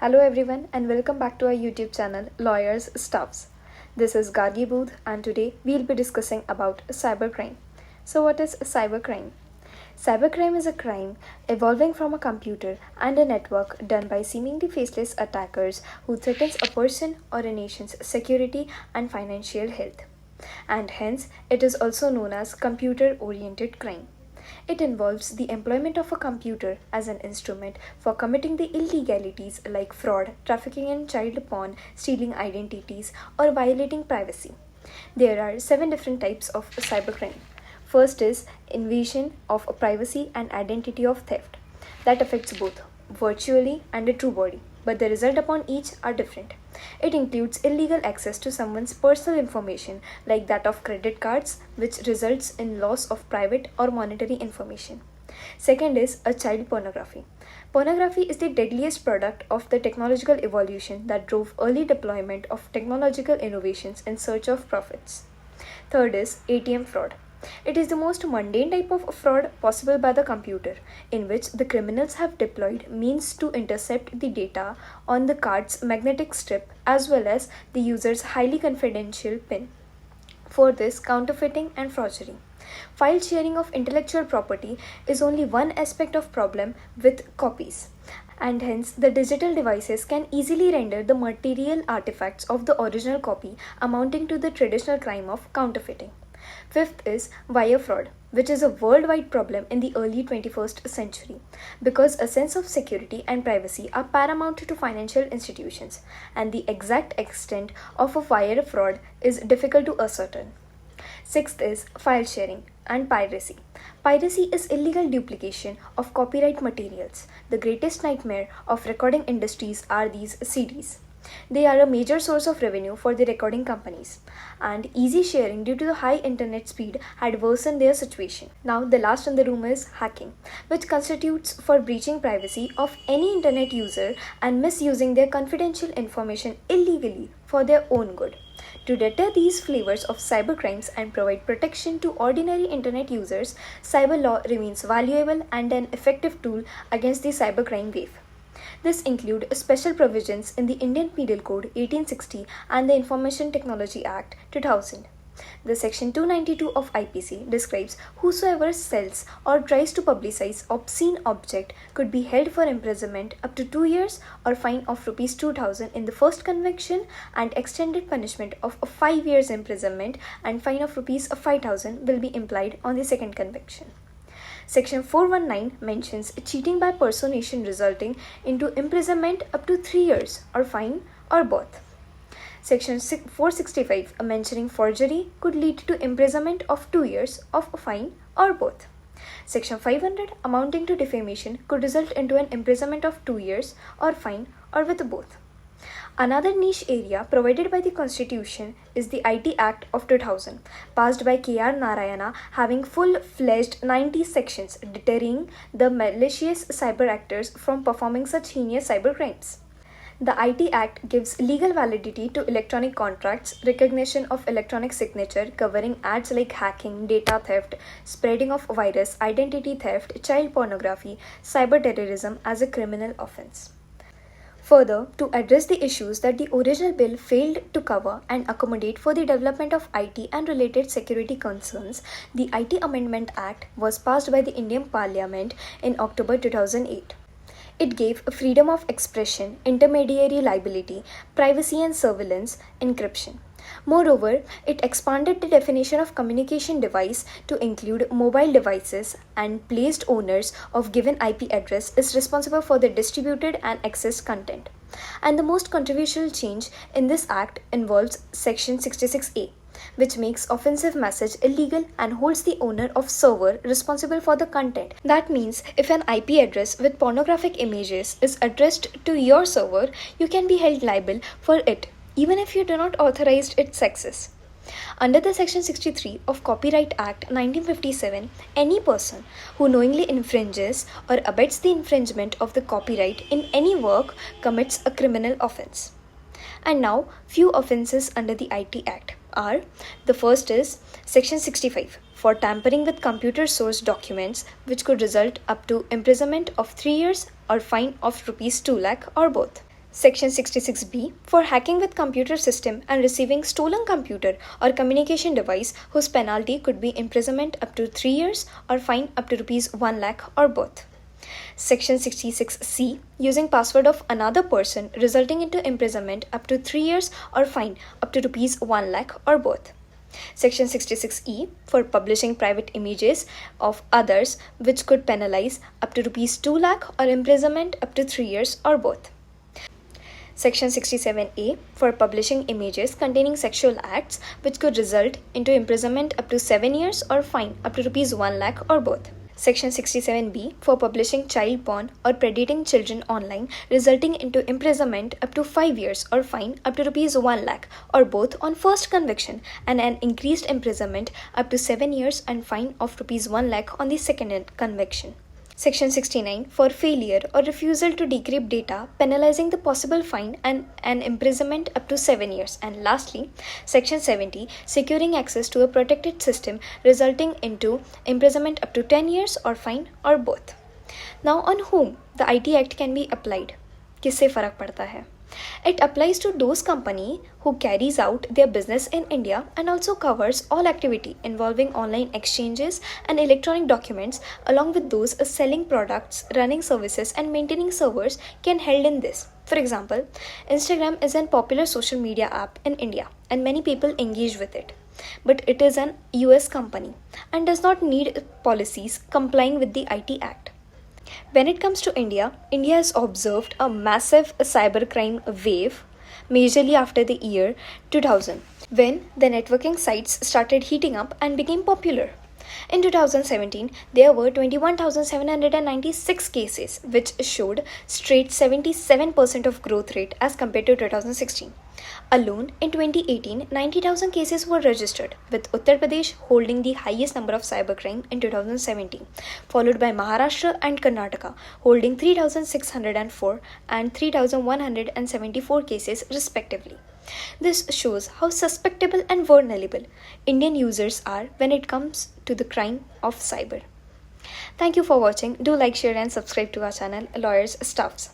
Hello everyone and welcome back to our YouTube channel Lawyers Stuffs. This is Gargi Booth and today we'll be discussing about cybercrime. So what is cybercrime? Cybercrime is a crime evolving from a computer and a network done by seemingly faceless attackers who threatens a person or a nation's security and financial health. And hence it is also known as computer-oriented crime. It involves the employment of a computer as an instrument for committing the illegalities like fraud, trafficking in child porn, stealing identities, or violating privacy. There are 7 different types of cybercrime. First is invasion of privacy and identity of theft. That affects both virtually and a true body, but the result upon each are different. It includes illegal access to someone's personal information like that of credit cards, which results in loss of private or monetary information. Second is a child pornography. Pornography is the deadliest product of the technological evolution that drove early deployment of technological innovations in search of profits. Third is ATM fraud. It is the most mundane type of fraud possible by the computer, in which the criminals have deployed means to intercept the data on the card's magnetic strip as well as the user's highly confidential PIN. Fourth is counterfeiting and forgery. File sharing of intellectual property is only one aspect of problem with copies, and hence the digital devices can easily render the material artifacts of the original copy, amounting to the traditional crime of counterfeiting. Fifth is wire fraud, which is a worldwide problem in the early 21st century because a sense of security and privacy are paramount to financial institutions, and the exact extent of a wire fraud is difficult to ascertain. Sixth is file sharing and piracy. Piracy is illegal duplication of copyright materials. The greatest nightmare of recording industries are these CDs. They are a major source of revenue for the recording companies, and easy sharing due to the high internet speed had worsened their situation. Now the last in the room is hacking, which constitutes for breaching privacy of any internet user and misusing their confidential information illegally for their own good. To deter these flavors of cybercrimes and provide protection to ordinary internet users, cyber law remains valuable and an effective tool against the cybercrime wave. This include special provisions in the Indian Penal Code 1860 and the Information Technology Act 2000. The Section 292 of IPC describes whosoever sells or tries to publicize obscene object could be held for imprisonment up to 2 years or fine of Rs 2000 in the first conviction, and extended punishment of 5 years imprisonment and fine of Rs 5000 will be implied on the second conviction. Section 419 mentions cheating by personation resulting into imprisonment up to 3 years or fine or both. Section 465 mentioning forgery could lead to imprisonment of 2 years of fine or both. Section 500 amounting to defamation could result into an imprisonment of 2 years or fine or with both. Another niche area provided by the Constitution is the IT Act of 2000, passed by K.R. Narayana, having full-fledged 90 sections deterring the malicious cyber actors from performing such heinous cyber crimes. The IT Act gives legal validity to electronic contracts, recognition of electronic signature covering acts like hacking, data theft, spreading of virus, identity theft, child pornography, cyber terrorism as a criminal offense. Further, to address the issues that the original bill failed to cover and accommodate for the development of IT and related security concerns, the IT Amendment Act was passed by the Indian Parliament in October 2008. It gave freedom of expression, intermediary liability, privacy and surveillance, encryption. Moreover, it expanded the definition of communication device to include mobile devices, and placed owners of given IP address is responsible for the distributed and accessed content. And the most controversial change in this act involves Section 66A, which makes offensive message illegal and holds the owner of server responsible for the content. That means if an IP address with pornographic images is addressed to your server, you can be held liable for it, even if you do not authorize its access. Under the Section 63 of Copyright Act 1957, any person who knowingly infringes or abets the infringement of the copyright in any work commits a criminal offense. And now, few offenses under the IT Act are: the first is Section 65 for tampering with computer source documents, which could result up to imprisonment of 3 years or fine of Rs 2 lakh or both. Section 66B for hacking with computer system and receiving stolen computer or communication device whose penalty could be imprisonment up to 3 years or fine up to rupees 1 lakh or both. Section 66C using password of another person resulting into imprisonment up to 3 years or fine up to rupees 1 lakh or both. Section 66E for publishing private images of others which could penalize up to rupees 2 lakh or imprisonment up to 3 years or both. Section 67A for publishing images containing sexual acts which could result into imprisonment up to 7 years or fine up to rupees 1 lakh or both. Section 67B for publishing child porn or predating children online resulting into imprisonment up to 5 years or fine up to rupees 1 lakh or both on first conviction and an increased imprisonment up to 7 years and fine of rupees 1 lakh on the second conviction. Section 69 for failure or refusal to decrypt data penalizing the possible fine and an imprisonment up to 7 years. And lastly, Section 70 securing access to a protected system resulting into imprisonment up to 10 years or fine or both. Now on whom the IT Act can be applied? किससे फर्क पड़ता है? It applies to those company who carries out their business in India and also covers all activity involving online exchanges and electronic documents along with those selling products, running services and maintaining servers can held in this. For example, Instagram is a popular social media app in India and many people engage with it. But it is an US company and does not need policies complying with the IT Act. When it comes to India, India has observed a massive cybercrime wave, majorly after the year 2000, when the networking sites started heating up and became popular. In 2017, there were 21,796 cases, which showed straight 77% of growth rate as compared to 2016. Alone, in 2018, 90,000 cases were registered, with Uttar Pradesh holding the highest number of cybercrime in 2017, followed by Maharashtra and Karnataka, holding 3,604 and 3,174 cases respectively. This shows how susceptible and vulnerable Indian users are when it comes to the crime of cyber. Thank you for watching. Do like, share and subscribe to our channel, Lawyers Stuffs.